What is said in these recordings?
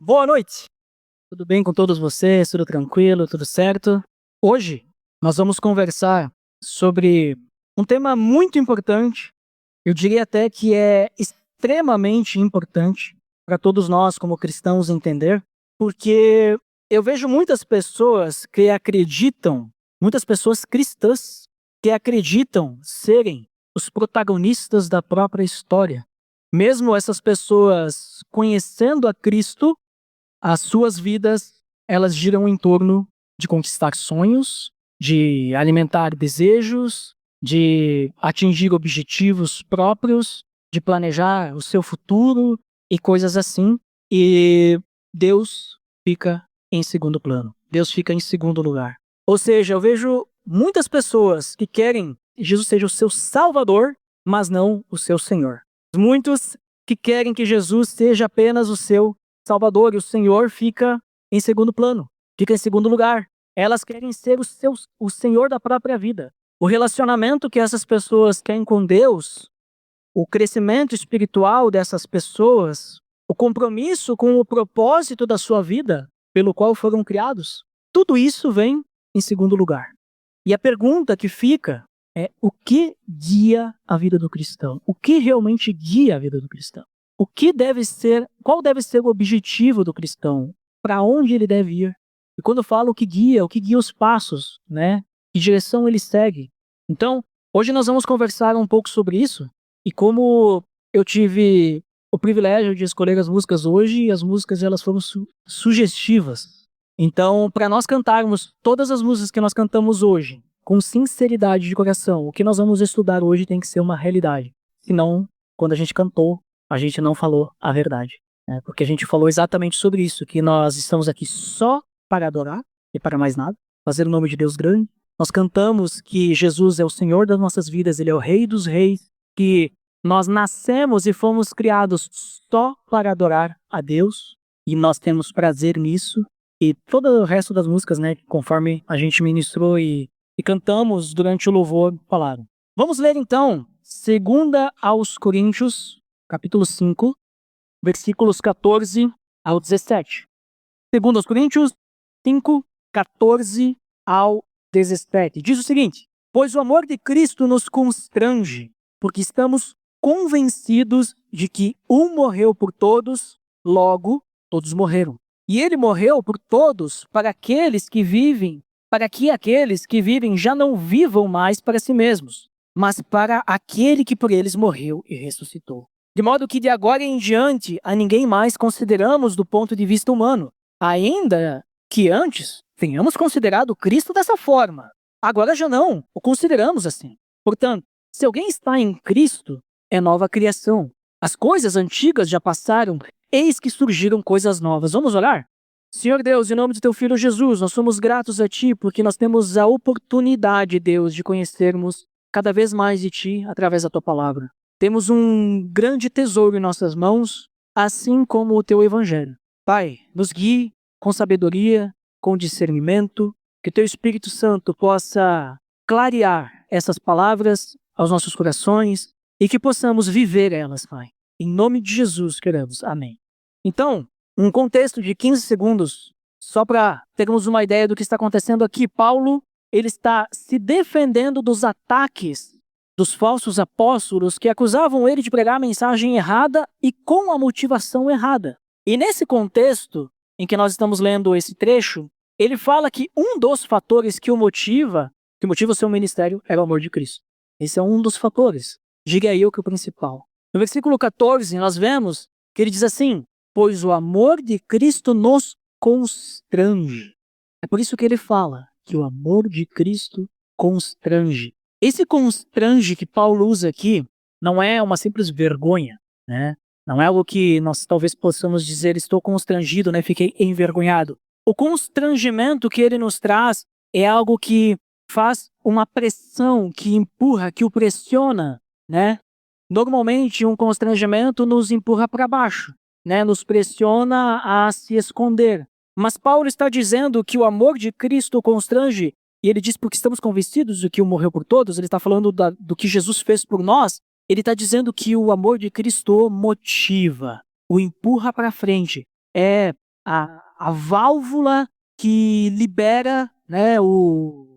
Boa noite! Tudo bem com todos vocês? Tudo tranquilo? Tudo certo? Hoje nós vamos conversar sobre um tema muito importante, eu diria até que é extremamente importante para todos nós como cristãos entender, porque eu vejo muitas pessoas que acreditam, muitas pessoas cristãs que acreditam serem os protagonistas da própria história. Mesmo essas pessoas conhecendo a Cristo, as suas vidas, elas giram em torno de conquistar sonhos, de alimentar desejos, de atingir objetivos próprios, de planejar o seu futuro e coisas assim. E Deus fica em segundo plano. Deus fica em segundo lugar. Ou seja, eu vejo muitas pessoas que querem que Jesus seja o seu Salvador, mas não o seu Senhor. Muitos que querem que Jesus seja apenas o seu Salvador, e o Senhor fica em segundo plano, fica em segundo lugar. Elas querem ser o Senhor da própria vida. O relacionamento que essas pessoas têm com Deus, o crescimento espiritual dessas pessoas, o compromisso com o propósito da sua vida, pelo qual foram criados, tudo isso vem em segundo lugar. E a pergunta que fica é: o que guia a vida do cristão? O que realmente guia a vida do cristão? Qual deve ser o objetivo do cristão? Para onde ele deve ir? E quando eu falo o que guia os passos, né? Que direção ele segue? Então, hoje nós vamos conversar um pouco sobre isso. E como eu tive o privilégio de escolher as músicas hoje, as músicas elas foram sugestivas. Então, para nós cantarmos todas as músicas que nós cantamos hoje, com sinceridade de coração, o que nós vamos estudar hoje tem que ser uma realidade. Senão, quando a gente cantou, a gente não falou a verdade, né? Porque a gente falou exatamente sobre isso, que nós estamos aqui só para adorar e para mais nada, fazer o nome de Deus grande. Nós cantamos que Jesus é o Senhor das nossas vidas, Ele é o Rei dos Reis, que nós nascemos e fomos criados só para adorar a Deus, e nós temos prazer nisso, e todo o resto das músicas, né, conforme a gente ministrou e cantamos durante o louvor, falaram. Vamos ler então 2 Coríntios, capítulo 5, versículos 14 ao 17. 2 Coríntios 5, 14 ao 17. Diz o seguinte: pois o amor de Cristo nos constrange, porque estamos convencidos de que um morreu por todos, logo todos morreram. E ele morreu por todos para que aqueles que vivem já não vivam mais para si mesmos, mas para aquele que por eles morreu e ressuscitou. De modo que de agora em diante a ninguém mais consideramos do ponto de vista humano, ainda que antes tenhamos considerado Cristo dessa forma. Agora já não o consideramos assim. Portanto, se alguém está em Cristo, é nova criação. As coisas antigas já passaram, eis que surgiram coisas novas. Vamos orar? Senhor Deus, em nome do Teu Filho Jesus, nós somos gratos a Ti porque nós temos a oportunidade, Deus, de conhecermos cada vez mais de Ti através da Tua Palavra. Temos um grande tesouro em nossas mãos, assim como o Teu Evangelho. Pai, nos guie com sabedoria, com discernimento, que o Teu Espírito Santo possa clarear essas palavras aos nossos corações e que possamos viver elas, Pai. Em nome de Jesus queremos. Amém. Então, um contexto de 15 segundos, só para termos uma ideia do que está acontecendo aqui. Paulo, ele está se defendendo dos ataques dos falsos apóstolos que acusavam ele de pregar a mensagem errada e com a motivação errada. E nesse contexto em que nós estamos lendo esse trecho, ele fala que um dos fatores que motiva o seu ministério era o amor de Cristo. Esse é um dos fatores. Diga eu que o principal. No versículo 14, nós vemos que ele diz assim: pois o amor de Cristo nos constrange. É por isso que ele fala que o amor de Cristo constrange. Esse constrange que Paulo usa aqui não é uma simples vergonha, né? Não é algo que nós talvez possamos dizer estou constrangido, né? Fiquei envergonhado. O constrangimento que ele nos traz é algo que faz uma pressão, que empurra, que o pressiona, né? Normalmente um constrangimento nos empurra para baixo, né? Nos pressiona a se esconder. Mas Paulo está dizendo que o amor de Cristo constrange. E ele diz porque estamos convencidos de que o morreu por todos, ele está falando do que Jesus fez por nós, ele está dizendo que o amor de Cristo o motiva, o empurra para frente. É a válvula que libera, né, o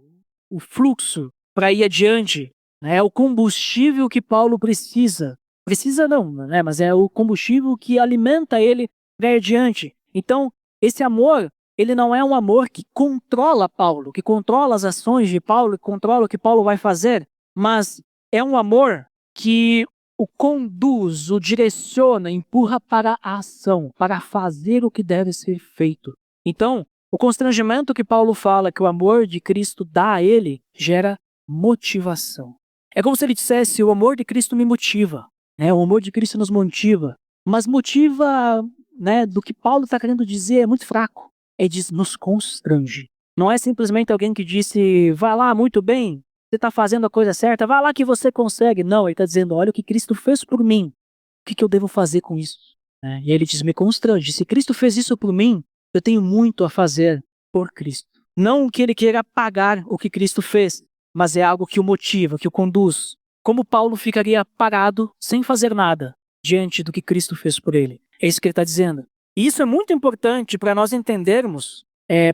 fluxo para ir adiante, né, é o combustível que Paulo precisa. Precisa não, né, mas é o combustível que alimenta ele para ir adiante. Então, esse amor, ele não é um amor que controla Paulo, que controla as ações de Paulo, que controla o que Paulo vai fazer, mas é um amor que o conduz, o direciona, empurra para a ação, para fazer o que deve ser feito. Então, o constrangimento que Paulo fala que o amor de Cristo dá a ele gera motivação. É como se ele dissesse: o amor de Cristo me motiva, né? O amor de Cristo nos motiva, mas motiva, né, do que Paulo está querendo dizer é muito fraco. Ele diz: nos constrange. Não é simplesmente alguém que disse: vai lá, muito bem, você está fazendo a coisa certa, vai lá que você consegue. Não, ele está dizendo: olha o que Cristo fez por mim, o que eu devo fazer com isso? E ele diz: me constrange. Se Cristo fez isso por mim, eu tenho muito a fazer por Cristo. Não que ele queira pagar o que Cristo fez, mas é algo que o motiva, que o conduz. Como Paulo ficaria parado, sem fazer nada, diante do que Cristo fez por ele? É isso que ele está dizendo. E isso é muito importante para nós entendermos,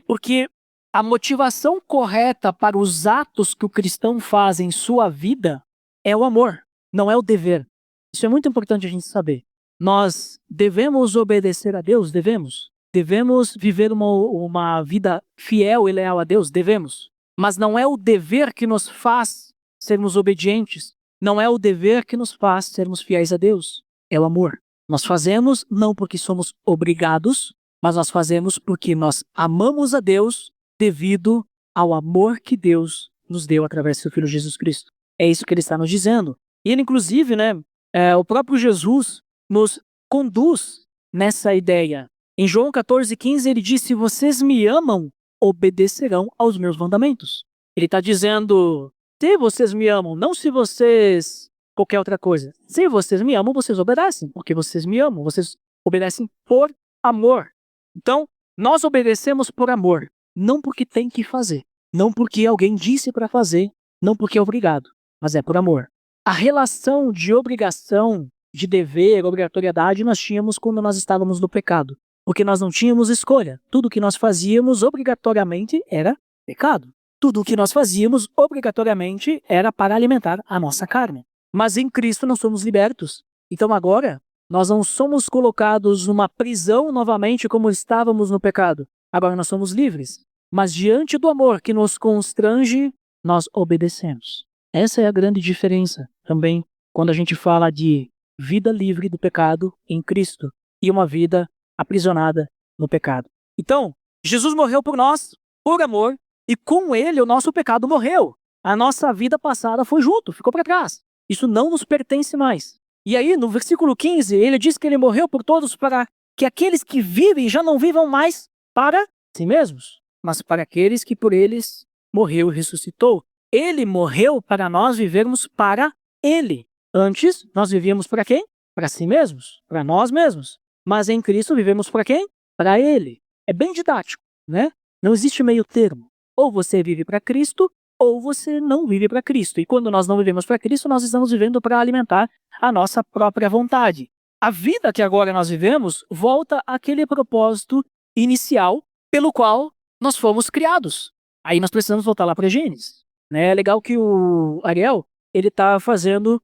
porque a motivação correta para os atos que o cristão faz em sua vida é o amor, não é o dever. Isso é muito importante a gente saber. Nós devemos obedecer a Deus? Devemos. Devemos viver uma vida fiel e leal a Deus? Devemos. Mas não é o dever que nos faz sermos obedientes. Não é o dever que nos faz sermos fiéis a Deus. É o amor. Nós fazemos não porque somos obrigados, mas nós fazemos porque nós amamos a Deus devido ao amor que Deus nos deu através do seu Filho Jesus Cristo. É isso que ele está nos dizendo. E ele, inclusive, o próprio Jesus nos conduz nessa ideia. Em João 14,15, ele diz: se vocês me amam, obedecerão aos meus mandamentos. Ele está dizendo: se vocês me amam, não se vocês qualquer outra coisa. Se vocês me amam, vocês obedecem, porque vocês me amam, vocês obedecem por amor. Então, nós obedecemos por amor, não porque tem que fazer, não porque alguém disse para fazer, não porque é obrigado, mas é por amor. A relação de obrigação, de dever, obrigatoriedade, nós tínhamos quando nós estávamos no pecado, porque nós não tínhamos escolha. Tudo que nós fazíamos obrigatoriamente era pecado. Tudo o que nós fazíamos obrigatoriamente era para alimentar a nossa carne. Mas em Cristo nós somos libertos. Então agora nós não somos colocados numa prisão novamente como estávamos no pecado. Agora nós somos livres. Mas diante do amor que nos constrange, nós obedecemos. Essa é a grande diferença também quando a gente fala de vida livre do pecado em Cristo e uma vida aprisionada no pecado. Então, Jesus morreu por nós, por amor, e com ele o nosso pecado morreu. A nossa vida passada foi junto, ficou para trás. Isso não nos pertence mais. E aí, no versículo 15, ele diz que ele morreu por todos para que aqueles que vivem já não vivam mais para si mesmos, mas para aqueles que por eles morreu e ressuscitou. Ele morreu para nós vivermos para ele. Antes, nós vivíamos para quem? Para si mesmos, para nós mesmos. Mas em Cristo vivemos para quem? Para ele. É bem didático, né? Não existe meio termo. Ou você vive para Cristo, ou você não vive para Cristo. E quando nós não vivemos para Cristo, nós estamos vivendo para alimentar a nossa própria vontade. A vida que agora nós vivemos volta àquele propósito inicial pelo qual nós fomos criados. Aí nós precisamos voltar lá para Gênesis. É legal que o Ariel, ele está fazendo,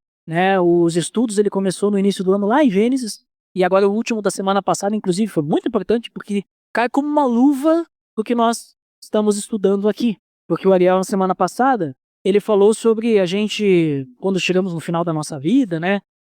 os estudos, ele começou no início do ano lá em Gênesis, e agora o último da semana passada, inclusive, foi muito importante, porque cai como uma luva do que nós estamos estudando aqui. Porque o Ariel, na semana passada, ele falou sobre a gente, quando chegamos no final da nossa vida,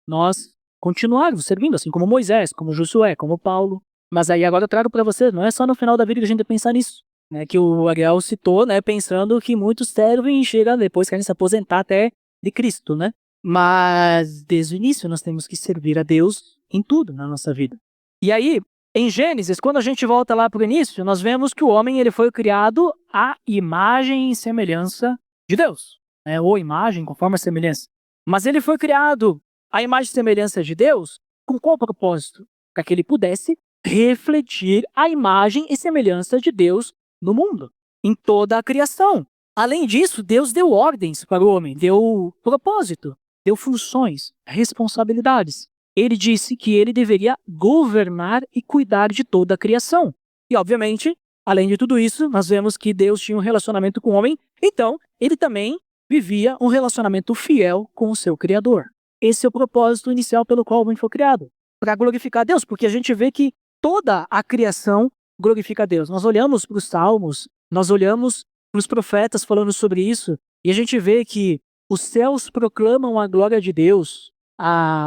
nós continuarmos servindo, assim como Moisés, como Josué, como Paulo. Mas aí agora eu trago para você, não é só no final da vida que a gente tem que pensar nisso. Que o Ariel citou, pensando que muitos servem e chegam depois, querem se aposentar até de Cristo, Mas desde o início nós temos que servir a Deus em tudo na nossa vida. E aí, em Gênesis, quando a gente volta lá para o início, nós vemos que o homem ele foi criado à imagem e semelhança de Deus, ou imagem conforme a semelhança. Mas ele foi criado à imagem e semelhança de Deus com qual propósito? Para que ele pudesse refletir a imagem e semelhança de Deus no mundo, em toda a criação. Além disso, Deus deu ordens para o homem, deu propósito, deu funções, responsabilidades. Ele disse que ele deveria governar e cuidar de toda a criação. E, obviamente, além de tudo isso, nós vemos que Deus tinha um relacionamento com o homem, então ele também vivia um relacionamento fiel com o seu Criador. Esse é o propósito inicial pelo qual o homem foi criado, para glorificar a Deus, porque a gente vê que toda a criação glorifica a Deus. Nós olhamos para os Salmos, nós olhamos para os profetas falando sobre isso, e a gente vê que os céus proclamam a glória de Deus,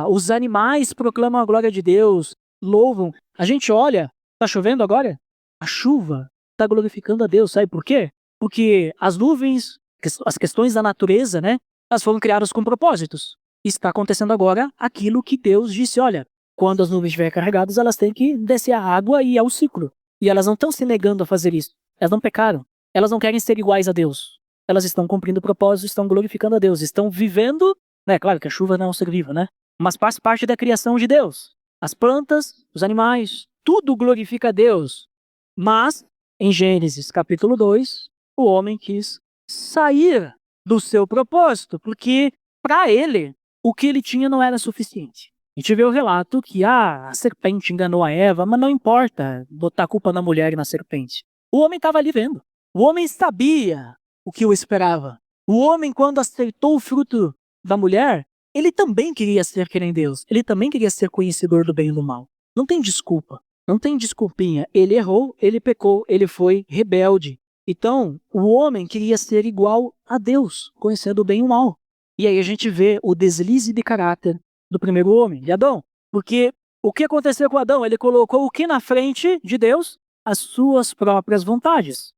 os animais proclamam a glória de Deus, louvam. A gente olha, está chovendo agora? A chuva está glorificando a Deus, sabe por quê? Porque as nuvens, as questões da natureza, né, elas foram criadas com propósitos. Está acontecendo agora aquilo que Deus disse, olha, quando as nuvens estiverem carregadas, elas têm que descer a água e ir ao ciclo. E elas não estão se negando a fazer isso. Elas não pecaram. Elas não querem ser iguais a Deus. Elas estão cumprindo o propósito, estão glorificando a Deus, estão vivendo, né? Claro que a chuva não é um ser vivo, né? Mas faz parte da criação de Deus. As plantas, os animais, tudo glorifica a Deus. Mas, em Gênesis capítulo 2, o homem quis sair do seu propósito, porque para ele, o que ele tinha não era suficiente. A gente vê o relato que a serpente enganou a Eva, mas não importa botar a culpa na mulher e na serpente. O homem estava ali vendo. O homem sabia o que o esperava. O homem, quando aceitou o fruto da mulher, ele também queria ser que nem Deus. Ele também queria ser conhecedor do bem e do mal. Não tem desculpa. Não tem desculpinha. Ele errou, ele pecou, ele foi rebelde. Então, o homem queria ser igual a Deus, conhecendo o bem e o mal. E aí a gente vê o deslize de caráter do primeiro homem, de Adão. Porque o que aconteceu com Adão? Ele colocou o que na frente de Deus? As suas próprias vontades.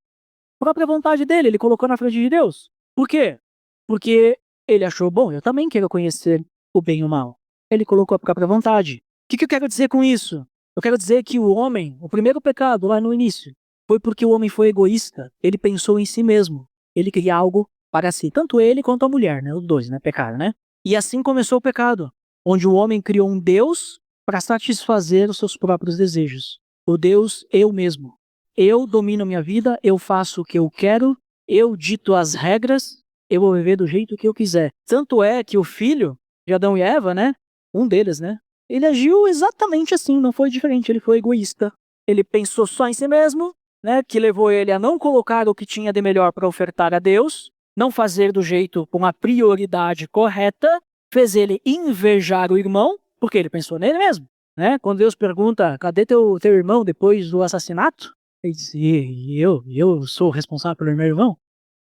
A própria vontade dele, ele colocou na frente de Deus. Por quê? Porque ele achou, bom, eu também quero conhecer o bem e o mal. Ele colocou a própria vontade. O que eu quero dizer com isso? Eu quero dizer que o homem, o primeiro pecado lá no início, foi porque o homem foi egoísta. Ele pensou em si mesmo. Ele queria algo para si. Tanto ele quanto a mulher, né? Os dois, né? Pecaram, né? E assim começou o pecado, onde o homem criou um Deus para satisfazer os seus próprios desejos. O Deus eu mesmo. Eu domino minha vida, eu faço o que eu quero, eu dito as regras, eu vou viver do jeito que eu quiser. Tanto é que o filho de Adão e Eva, né? Um deles, né? Ele agiu exatamente assim, não foi diferente, ele foi egoísta. Ele pensou só em si mesmo, né? Que levou ele a não colocar o que tinha de melhor para ofertar a Deus, não fazer do jeito com a prioridade correta, fez ele invejar o irmão, porque ele pensou nele mesmo, né? Quando Deus pergunta, cadê teu irmão depois do assassinato? Ele disse, eu sou responsável pelo meu irmão?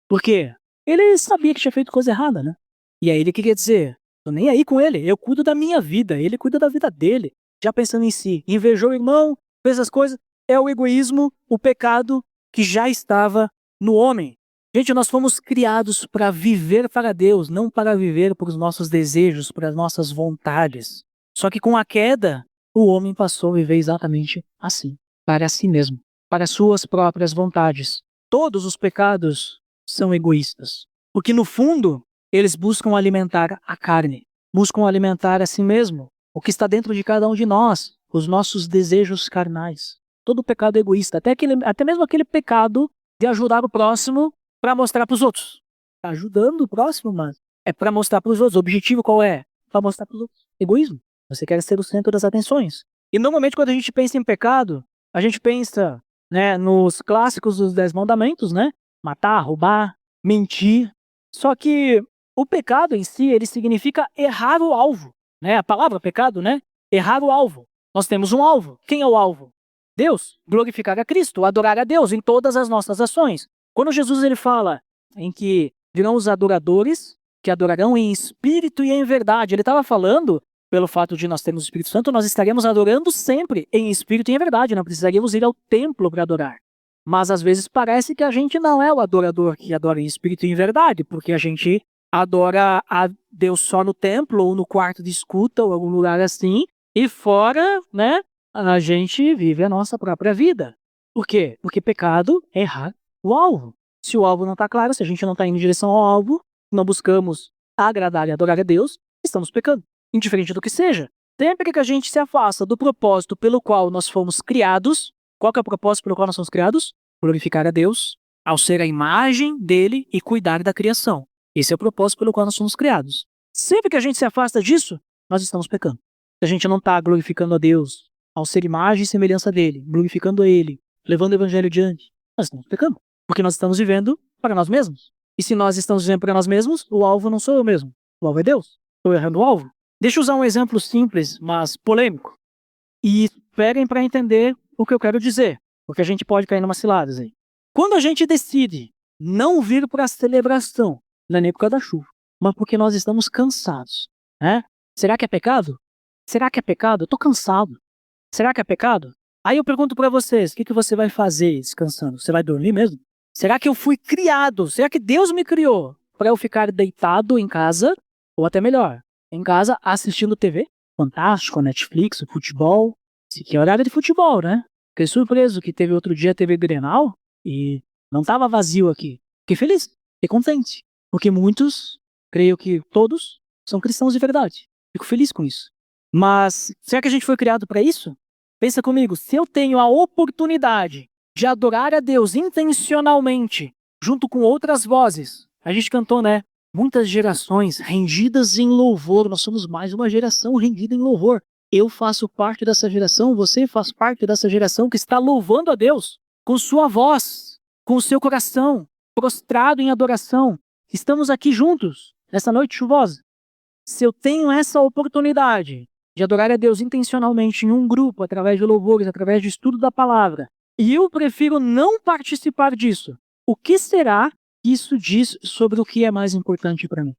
Por quê? Ele sabia que tinha feito coisa errada, né? E aí ele queria dizer, tô nem aí com ele, eu cuido da minha vida, ele cuida da vida dele, já pensando em si. Invejou o irmão, fez as coisas, é o egoísmo, o pecado que já estava no homem. Gente, nós fomos criados para viver para Deus, não para viver para os nossos desejos, para as nossas vontades. Só que com a queda, o homem passou a viver exatamente assim, para si mesmo, para suas próprias vontades. Todos os pecados são egoístas, porque no fundo, eles buscam alimentar a carne, buscam alimentar a si mesmo, o que está dentro de cada um de nós, os nossos desejos carnais. Todo pecado é egoísta, até mesmo aquele pecado de ajudar o próximo para mostrar para os outros. Está ajudando o próximo, mas é para mostrar para os outros. O objetivo qual é? Para mostrar para os outros. Egoísmo. Você quer ser o centro das atenções. E normalmente quando a gente pensa em pecado, a gente pensa, né, nos clássicos dos 10 mandamentos, né? Matar, roubar, mentir. Só que o pecado em si, ele significa errar o alvo, né? A palavra pecado, né? Errar o alvo. Nós temos um alvo. Quem é o alvo? Deus. Glorificar a Cristo, adorar a Deus em todas as nossas ações. Quando Jesus ele fala em que virão os adoradores, que adorarão em espírito e em verdade, ele estava falando, pelo fato de nós termos o Espírito Santo, nós estaremos adorando sempre em espírito e em verdade, não precisaríamos ir ao templo para adorar. Mas às vezes parece que a gente não é o adorador que adora em espírito e em verdade, porque a gente adora a Deus só no templo ou no quarto de escuta ou algum lugar assim, e fora, né, a gente vive a nossa própria vida. Por quê? Porque pecado é errar o alvo. Se o alvo não está claro, se a gente não está indo em direção ao alvo, não buscamos agradar e adorar a Deus, estamos pecando. Indiferente do que seja. Sempre que a gente se afasta do propósito pelo qual nós fomos criados, qual que é o propósito pelo qual nós somos criados? Glorificar a Deus, ao ser a imagem dele e cuidar da criação. Esse é o propósito pelo qual nós somos criados. Sempre que a gente se afasta disso, nós estamos pecando. Se a gente não está glorificando a Deus, ao ser imagem e semelhança dele, glorificando ele, levando o evangelho adiante. Nós estamos pecando, porque nós estamos vivendo para nós mesmos. E se nós estamos vivendo para nós mesmos, o alvo não sou eu mesmo, o alvo é Deus. Estou errando o alvo. Deixa eu usar um exemplo simples, mas polêmico. E esperem para entender o que eu quero dizer, porque a gente pode cair numa ciladas aí. Quando a gente decide não vir para a celebração, não é nem por causa da chuva, mas porque nós estamos cansados, né? Será que é pecado? Será que é pecado? Eu estou cansado. Será que é pecado? Aí eu pergunto para vocês, o que você vai fazer descansando? Você vai dormir mesmo? Será que eu fui criado? Será que Deus me criou para eu ficar deitado em casa? Ou até melhor, em casa assistindo TV? Fantástico, Netflix, futebol. Esse aqui é horário de futebol, né? Fiquei surpreso que teve outro dia TV Grenal e não estava vazio aqui. Fiquei feliz, fiquei contente. Porque muitos, creio que todos, são cristãos de verdade. Fico feliz com isso. Mas será que a gente foi criado para isso? Pensa comigo, se eu tenho a oportunidade de adorar a Deus intencionalmente, junto com outras vozes, a gente cantou, né? Muitas gerações rendidas em louvor, nós somos mais uma geração rendida em louvor. Eu faço parte dessa geração, você faz parte dessa geração que está louvando a Deus com sua voz, com o seu coração, prostrado em adoração. Estamos aqui juntos, nessa noite chuvosa. Se eu tenho essa oportunidade de adorar a Deus intencionalmente em um grupo, através de louvores, através de estudo da palavra, e eu prefiro não participar disso, o que será que isso diz sobre o que é mais importante para mim?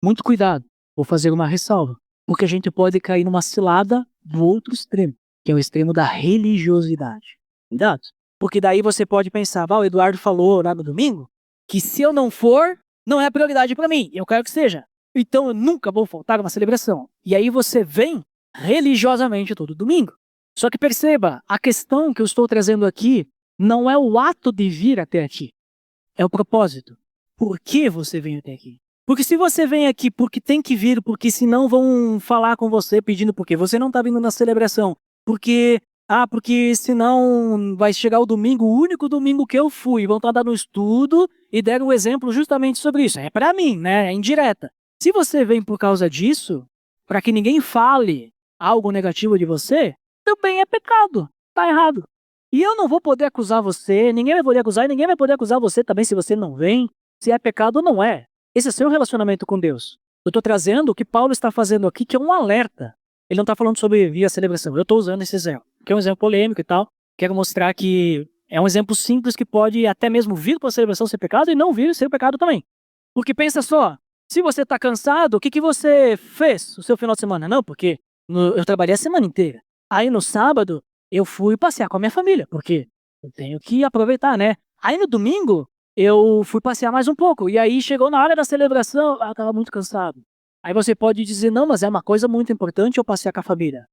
Muito cuidado, vou fazer uma ressalva, porque a gente pode cair numa cilada do outro extremo, que é o extremo da religiosidade. Cuidado, porque daí você pode pensar, o Eduardo falou lá no domingo, que se eu não for, não é prioridade para mim, eu quero que seja. Então eu nunca vou faltar uma celebração. E aí você vem religiosamente todo domingo. Só que perceba, a questão que eu estou trazendo aqui não é o ato de vir até aqui. É o propósito. Por que você vem até aqui? Porque se você vem aqui porque tem que vir, porque senão vão falar com você pedindo por quê? Você não está vindo na celebração. Porque senão vai chegar o domingo, o único domingo que eu fui, vão estar dando estudo e deram um exemplo justamente sobre isso. É para mim, né? É indireta. Se você vem por causa disso, para que ninguém fale algo negativo de você, também é pecado, tá errado. E eu não vou poder acusar você, ninguém vai poder acusar e ninguém vai poder acusar você também se você não vem, se é pecado ou não é. Esse é seu relacionamento com Deus. Eu estou trazendo o que Paulo está fazendo aqui, que é um alerta. Ele não está falando sobre vir à celebração, eu estou usando esse exemplo, que é um exemplo polêmico e tal. Quero mostrar que é um exemplo simples que pode até mesmo vir para a celebração ser pecado e não vir ser pecado também. Porque pensa só, se você está cansado, o que você fez no seu final de semana? Não, porque eu trabalhei a semana inteira. Aí no sábado, eu fui passear com a minha família, porque eu tenho que aproveitar, né? Aí no domingo, eu fui passear mais um pouco. E aí chegou na hora da celebração, eu estava muito cansado. Aí você pode dizer, não, mas é uma coisa muito importante eu passear com a família.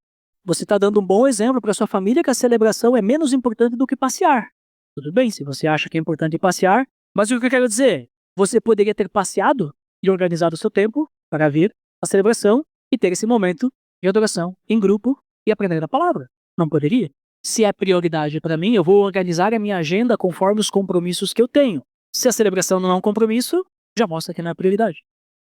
Você está dando um bom exemplo para sua família que a celebração é menos importante do que passear. Tudo bem, se você acha que é importante passear, mas o que eu quero dizer? Você poderia ter passeado e organizar o seu tempo para vir à celebração e ter esse momento de adoração em grupo e aprender a palavra. Não poderia? Se é prioridade para mim, eu vou organizar a minha agenda conforme os compromissos que eu tenho. Se a celebração não é um compromisso, já mostra que não é prioridade.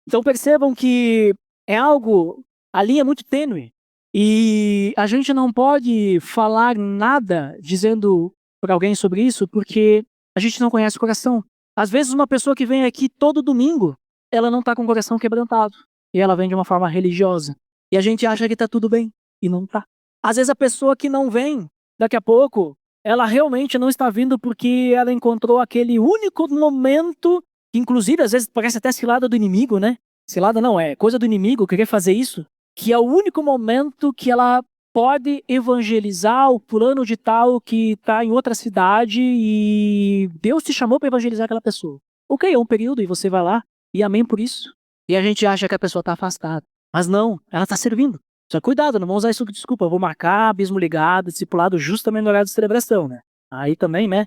Então percebam que é algo, a linha é muito tênue. E a gente não pode falar nada dizendo para alguém sobre isso porque a gente não conhece o coração. Às vezes uma pessoa que vem aqui todo domingo, ela não está com o coração quebrantado. E ela vem de uma forma religiosa. E a gente acha que está tudo bem. E não está. Às vezes a pessoa que não vem, daqui a pouco, ela realmente não está vindo porque ela encontrou aquele único momento, que inclusive às vezes parece até cilada do inimigo, né? Cilada não, é coisa do inimigo querer fazer isso. Que é o único momento que ela pode evangelizar o plano de tal que está em outra cidade e Deus te chamou para evangelizar aquela pessoa. Ok, é um período e você vai lá. E amém por isso. E a gente acha que a pessoa está afastada. Mas não, ela está servindo. Só cuidado, não vamos usar isso de desculpa. Eu vou marcar abismo ligado, discipulado justamente no horário de celebração, né? Aí também, né?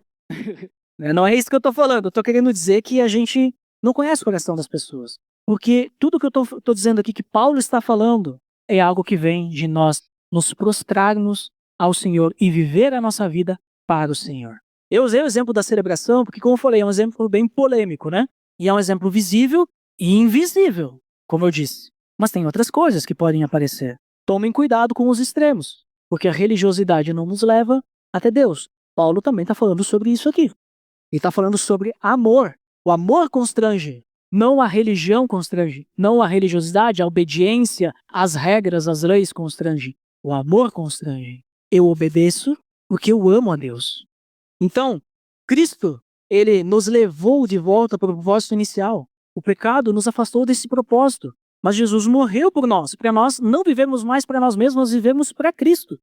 Não é isso que eu tô falando. Eu tô querendo dizer que a gente não conhece o coração das pessoas. Porque tudo que eu tô dizendo aqui que Paulo está falando é algo que vem de nós nos prostrarmos ao Senhor e viver a nossa vida para o Senhor. Eu usei o exemplo da celebração porque, como eu falei, é um exemplo bem polêmico, né? E é um exemplo visível e invisível, como eu disse. Mas tem outras coisas que podem aparecer. Tomem cuidado com os extremos, porque a religiosidade não nos leva até Deus. Paulo também está falando sobre isso aqui. Ele está falando sobre amor. O amor constrange, não a religião constrange, não a religiosidade, a obediência às regras, às leis constrange. O amor constrange. Eu obedeço porque eu amo a Deus. Então, Cristo, ele nos levou de volta para o propósito inicial. O pecado nos afastou desse propósito. Mas Jesus morreu por nós. Para nós não vivemos mais para nós mesmos, nós vivemos para Cristo.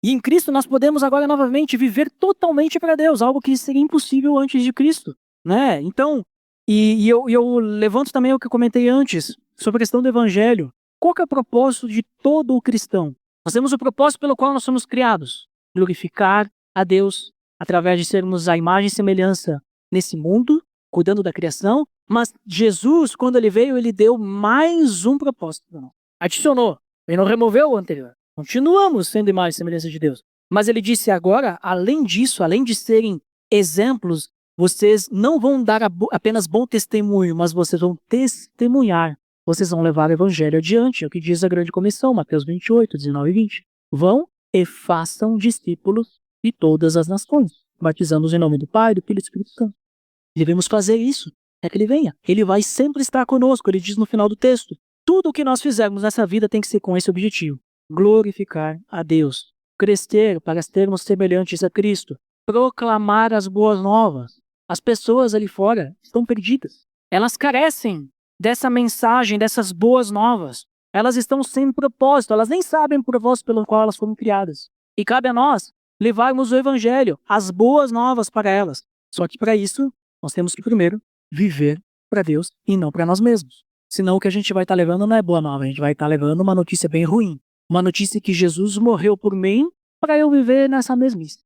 E em Cristo nós podemos agora novamente viver totalmente para Deus, algo que seria impossível antes de Cristo, né? Então, eu levanto também o que eu comentei antes, sobre a questão do Evangelho. Qual que é o propósito de todo o cristão? Nós temos o propósito pelo qual nós somos criados, glorificar a Deus através de sermos a imagem e semelhança nesse mundo, cuidando da criação, mas Jesus, quando ele veio, ele deu mais um propósito. Adicionou, ele não removeu o anterior. Continuamos sendo imagem e semelhança de Deus. Mas ele disse agora, além disso, além de serem exemplos, vocês não vão dar apenas bom testemunho, mas vocês vão testemunhar. Vocês vão levar o evangelho adiante. É o que diz a grande comissão, Mateus 28, 19 e 20. Vão e façam discípulos de todas as nações, batizando-os em nome do Pai, do Filho e do Espírito Santo. Devemos fazer isso, é que ele venha. Ele vai sempre estar conosco, ele diz no final do texto. Tudo o que nós fizermos nessa vida tem que ser com esse objetivo. Glorificar a Deus, crescer para sermos semelhantes a Cristo, proclamar as boas novas. As pessoas ali fora estão perdidas. Elas carecem dessa mensagem, dessas boas novas. Elas estão sem propósito, elas nem sabem o propósito pelo qual elas foram criadas. E cabe a nós levarmos o evangelho, as boas novas para elas. Só que para isso, nós temos que primeiro viver para Deus e não para nós mesmos. Senão o que a gente vai estar levando não é boa nova, a gente vai estar levando uma notícia bem ruim. Uma notícia que Jesus morreu por mim para eu viver nessa mesmice.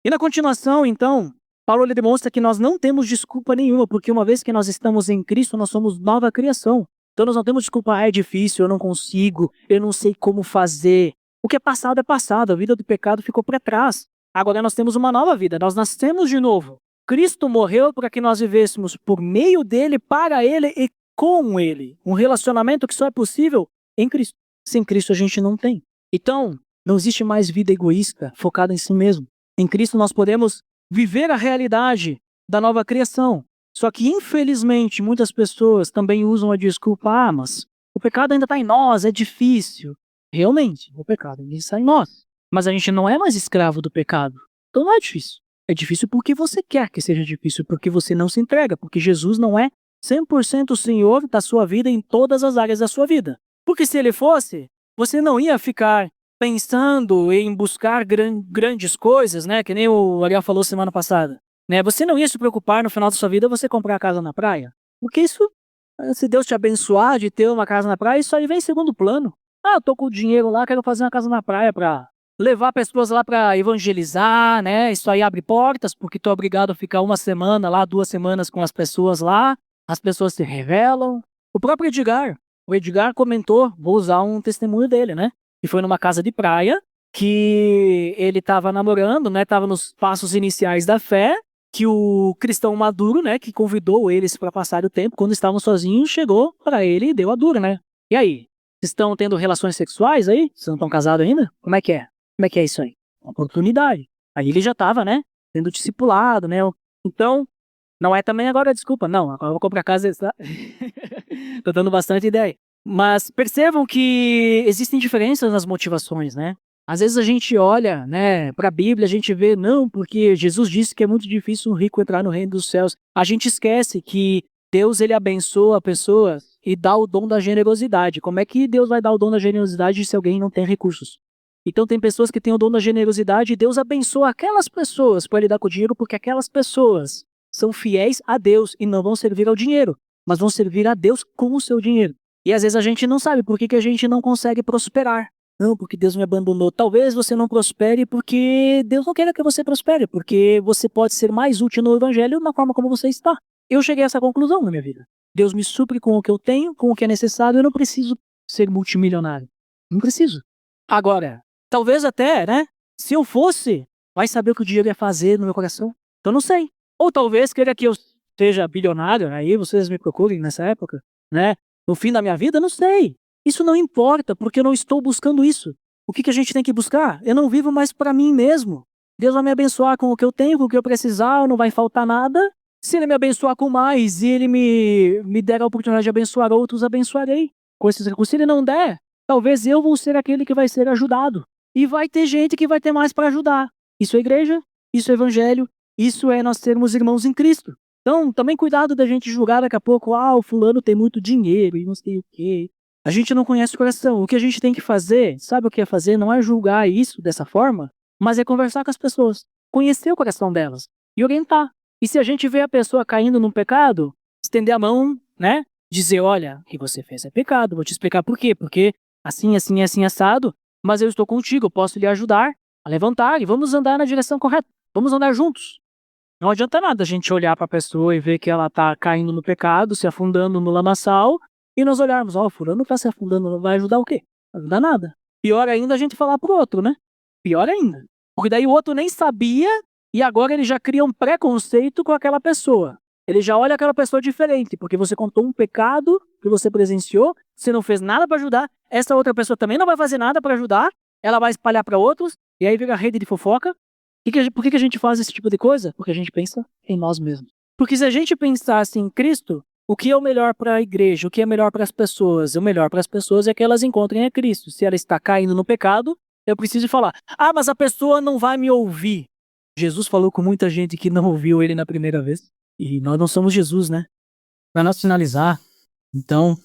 E na continuação, então, Paulo ele demonstra que nós não temos desculpa nenhuma, porque uma vez que nós estamos em Cristo, nós somos nova criação. Então nós não temos desculpa, é difícil, eu não consigo, eu não sei como fazer. O que é passado, a vida do pecado ficou para trás. Agora nós temos uma nova vida, nós nascemos de novo. Cristo morreu para que nós vivêssemos por meio dele, para ele e com ele. Um relacionamento que só é possível em Cristo. Sem Cristo a gente não tem. Então, não existe mais vida egoísta, focada em si mesmo. Em Cristo nós podemos viver a realidade da nova criação. Só que, infelizmente, muitas pessoas também usam a desculpa, mas o pecado ainda está em nós, é difícil. Realmente, o pecado ainda está em nós. Mas a gente não é mais escravo do pecado. Então não é difícil. É difícil porque você quer que seja difícil, porque você não se entrega, porque Jesus não é 100% o Senhor da sua vida em todas as áreas da sua vida. Porque se ele fosse, você não ia ficar pensando em buscar grandes coisas, né? Que nem o Ariel falou semana passada. Né? Você não ia se preocupar no final da sua vida você comprar a casa na praia. Porque isso, se Deus te abençoar de ter uma casa na praia, isso aí vem em segundo plano. Ah, eu tô com o dinheiro lá, quero fazer uma casa na praia para levar pessoas lá para evangelizar, né? Isso aí abre portas, porque tô obrigado a ficar uma semana lá, 2 semanas com as pessoas lá. As pessoas se revelam. O próprio Edgar. O Edgar comentou, vou usar um testemunho dele, né? E foi numa casa de praia que ele estava namorando, né? Tava nos passos iniciais da fé, que o cristão maduro, né? Que convidou eles para passar o tempo, quando estavam sozinhos, chegou para ele e deu a dura, né? E aí? Vocês estão tendo relações sexuais aí? Vocês não estão casados ainda? Como é que é? Como é que é isso aí? Uma oportunidade. Aí ele já estava, né? Sendo discipulado, né? Então, não é também agora desculpa, não, agora eu vou comprar casa, tá? Tô dando bastante ideia. Mas percebam que existem diferenças nas motivações, né? Às vezes a gente olha, né, para a Bíblia, a gente vê, não, porque Jesus disse que é muito difícil um rico entrar no reino dos céus. A gente esquece que Deus, ele abençoa pessoas e dá o dom da generosidade. Como é que Deus vai dar o dom da generosidade se alguém não tem recursos? Então tem pessoas que têm o dom da generosidade e Deus abençoa aquelas pessoas para lidar com o dinheiro, porque aquelas pessoas são fiéis a Deus e não vão servir ao dinheiro, mas vão servir a Deus com o seu dinheiro. E às vezes a gente não sabe por que a gente não consegue prosperar. Não, porque Deus me abandonou. Talvez você não prospere porque Deus não quer que você prospere, porque você pode ser mais útil no evangelho na forma como você está. Eu cheguei a essa conclusão na minha vida. Deus me supre com o que eu tenho, com o que é necessário, eu não preciso ser multimilionário. Não preciso. Agora, talvez até, né, se eu fosse, vai saber o que o dinheiro ia fazer no meu coração. Então não sei. Ou talvez queira que eu seja bilionário, aí vocês me procurem nessa época, né? No fim da minha vida, não sei. Isso não importa, porque eu não estou buscando isso. O que a gente tem que buscar? Eu não vivo mais para mim mesmo. Deus vai me abençoar com o que eu tenho, com o que eu precisar, não vai faltar nada. Se Ele me abençoar com mais e Ele me der a oportunidade de abençoar outros, abençoarei com esses recursos. Se Ele não der, talvez eu vou ser aquele que vai ser ajudado. E vai ter gente que vai ter mais para ajudar. Isso é igreja, isso é evangelho, isso é nós sermos irmãos em Cristo. Então, também cuidado da gente julgar daqui a pouco, o fulano tem muito dinheiro e não sei o quê. A gente não conhece o coração. O que a gente tem que fazer, sabe o que é fazer? Não é julgar isso dessa forma, mas é conversar com as pessoas, conhecer o coração delas e orientar. E se a gente vê a pessoa caindo num pecado, estender a mão, né? Dizer, olha, o que você fez é pecado, vou te explicar por quê. Porque assim, assim, assim, assado, mas eu estou contigo, eu posso lhe ajudar a levantar e vamos andar na direção correta. Vamos andar juntos. Não adianta nada a gente olhar para a pessoa e ver que ela está caindo no pecado, se afundando no lamaçal, e nós olharmos, o fulano está se afundando, não vai ajudar o quê? Não vai ajudar nada. Pior ainda a gente falar pro outro, né? Pior ainda. Porque daí o outro nem sabia e agora ele já cria um preconceito com aquela pessoa. Ele já olha aquela pessoa diferente, porque você contou um pecado que você presenciou, você não fez nada para ajudar, essa outra pessoa também não vai fazer nada para ajudar, ela vai espalhar para outros, e aí vira rede de fofoca. Por que a gente faz esse tipo de coisa? Porque a gente pensa em nós mesmos. Porque se a gente pensasse em Cristo, o que é o melhor para a igreja, o que é melhor para as pessoas? O melhor para as pessoas é que elas encontrem a Cristo. Se ela está caindo no pecado, eu preciso falar, mas a pessoa não vai me ouvir. Jesus falou com muita gente que não ouviu ele na primeira vez. E nós não somos Jesus, né? Para nós finalizar, então,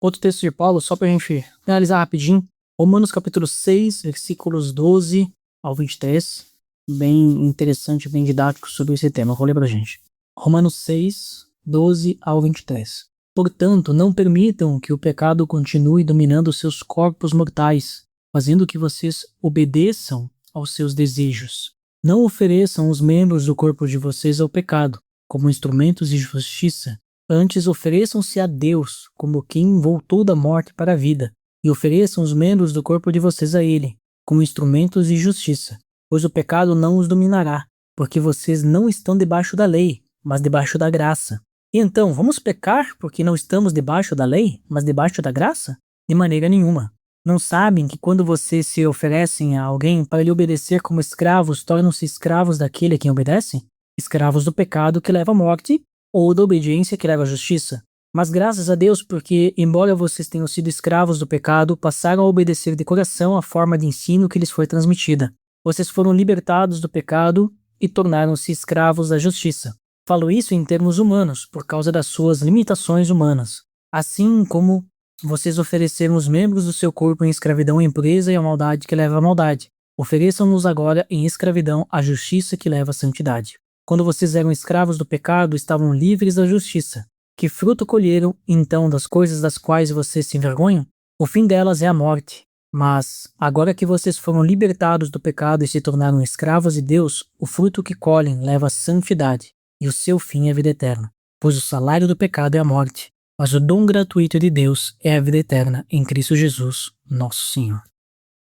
outro texto de Paulo, só para a gente finalizar rapidinho. Romanos capítulo 6, versículos 12 ao 23. Bem interessante, bem didático sobre esse tema. Vou ler pra gente. Romanos 6, 12 ao 23. Portanto, não permitam que o pecado continue dominando seus corpos mortais, fazendo que vocês obedeçam aos seus desejos. Não ofereçam os membros do corpo de vocês ao pecado, como instrumentos de justiça. Antes, ofereçam-se a Deus, como quem voltou da morte para a vida, e ofereçam os membros do corpo de vocês a Ele, como instrumentos de justiça. Pois o pecado não os dominará, porque vocês não estão debaixo da lei, mas debaixo da graça. E então, vamos pecar porque não estamos debaixo da lei, mas debaixo da graça? De maneira nenhuma. Não sabem que quando vocês se oferecem a alguém para lhe obedecer como escravos, tornam-se escravos daquele a quem obedecem? Escravos do pecado que leva à morte, ou da obediência que leva à justiça. Mas graças a Deus, porque, embora vocês tenham sido escravos do pecado, passaram a obedecer de coração a forma de ensino que lhes foi transmitida. Vocês foram libertados do pecado e tornaram-se escravos da justiça. Falo isso em termos humanos, por causa das suas limitações humanas. Assim como vocês ofereceram os membros do seu corpo em escravidão à impureza e à maldade que leva à maldade, ofereçam-nos agora em escravidão à justiça que leva à santidade. Quando vocês eram escravos do pecado, estavam livres da justiça. Que fruto colheram, então, das coisas das quais vocês se envergonham? O fim delas é a morte. Mas, agora que vocês foram libertados do pecado e se tornaram escravos de Deus, o fruto que colhem leva à santidade, e o seu fim é a vida eterna. Pois o salário do pecado é a morte, mas o dom gratuito de Deus é a vida eterna em Cristo Jesus, nosso Senhor.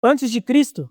Antes de Cristo,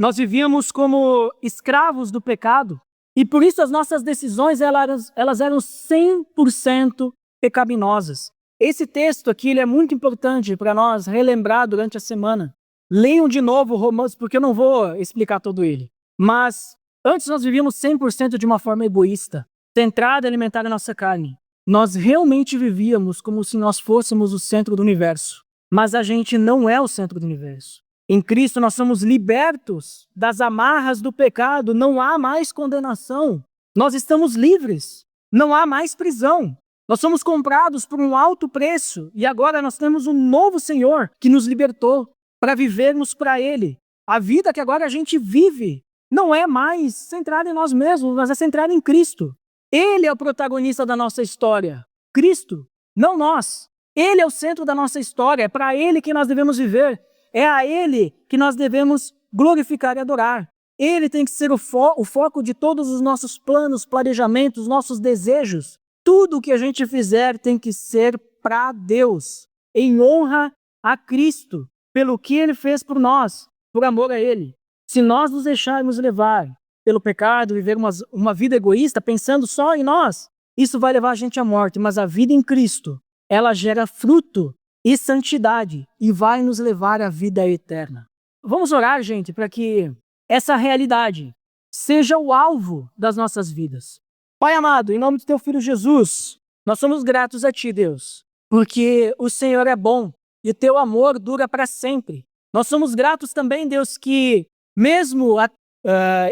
nós vivíamos como escravos do pecado, e por isso as nossas decisões elas eram 100% pecaminosas. Esse texto aqui ele é muito importante para nós relembrar durante a semana. Leiam de novo Romanos, porque eu não vou explicar todo ele. Mas antes nós vivíamos 100% de uma forma egoísta, centrada em alimentar a nossa carne. Nós realmente vivíamos como se nós fôssemos o centro do universo. Mas a gente não é o centro do universo. Em Cristo nós somos libertos das amarras do pecado, não há mais condenação. Nós estamos livres, não há mais prisão. Nós somos comprados por um alto preço e agora nós temos um novo Senhor que nos libertou para vivermos para Ele. A vida que agora a gente vive não é mais centrada em nós mesmos, mas é centrada em Cristo. Ele é o protagonista da nossa história. Cristo, não nós. Ele é o centro da nossa história, é para Ele que nós devemos viver. É a Ele que nós devemos glorificar e adorar. Ele tem que ser o foco de todos os nossos planos, planejamentos, nossos desejos. Tudo o que a gente fizer tem que ser para Deus, em honra a Cristo, pelo que Ele fez por nós, por amor a Ele. Se nós nos deixarmos levar pelo pecado, viver uma vida egoísta, pensando só em nós, isso vai levar a gente à morte. Mas a vida em Cristo, ela gera fruto e santidade e vai nos levar à vida eterna. Vamos orar, gente, para que essa realidade seja o alvo das nossas vidas. Pai amado, em nome do teu Filho Jesus, nós somos gratos a ti, Deus, porque o Senhor é bom e o teu amor dura para sempre. Nós somos gratos também, Deus, que mesmo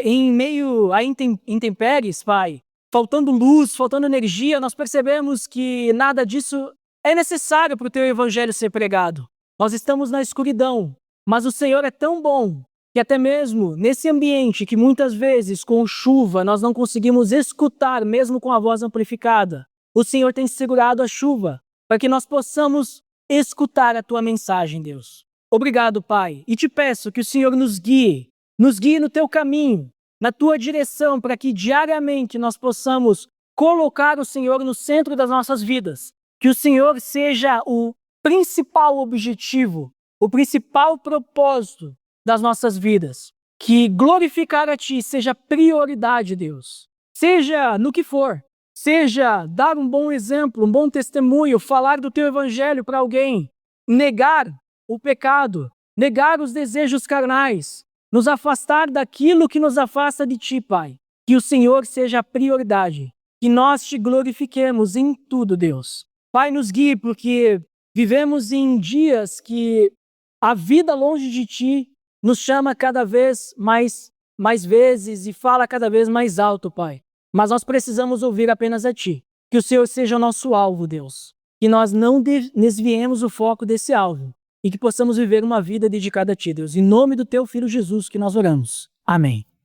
em meio a intempéries, Pai, faltando luz, faltando energia, nós percebemos que nada disso é necessário para o teu evangelho ser pregado. Nós estamos na escuridão, mas o Senhor é tão bom que até mesmo nesse ambiente que muitas vezes com chuva nós não conseguimos escutar, mesmo com a voz amplificada, o Senhor tem segurado a chuva para que nós possamos escutar a tua mensagem, Deus. Obrigado, Pai, e te peço que o Senhor nos guie no teu caminho, na tua direção, para que diariamente nós possamos colocar o Senhor no centro das nossas vidas. Que o Senhor seja o principal objetivo, o principal propósito das nossas vidas. Que glorificar a Ti seja prioridade, Deus. Seja no que for, seja dar um bom exemplo, um bom testemunho, falar do Teu Evangelho para alguém, negar o pecado, negar os desejos carnais, nos afastar daquilo que nos afasta de Ti, Pai. Que o Senhor seja a prioridade, que nós Te glorifiquemos em tudo, Deus. Pai, nos guie, porque vivemos em dias que a vida longe de Ti nos chama cada vez mais vezes e fala cada vez mais alto, Pai. Mas nós precisamos ouvir apenas a Ti. Que o Senhor seja o nosso alvo, Deus. Que nós não desviemos o foco desse alvo e que possamos viver uma vida dedicada a Ti, Deus. Em nome do Teu Filho Jesus que nós oramos. Amém.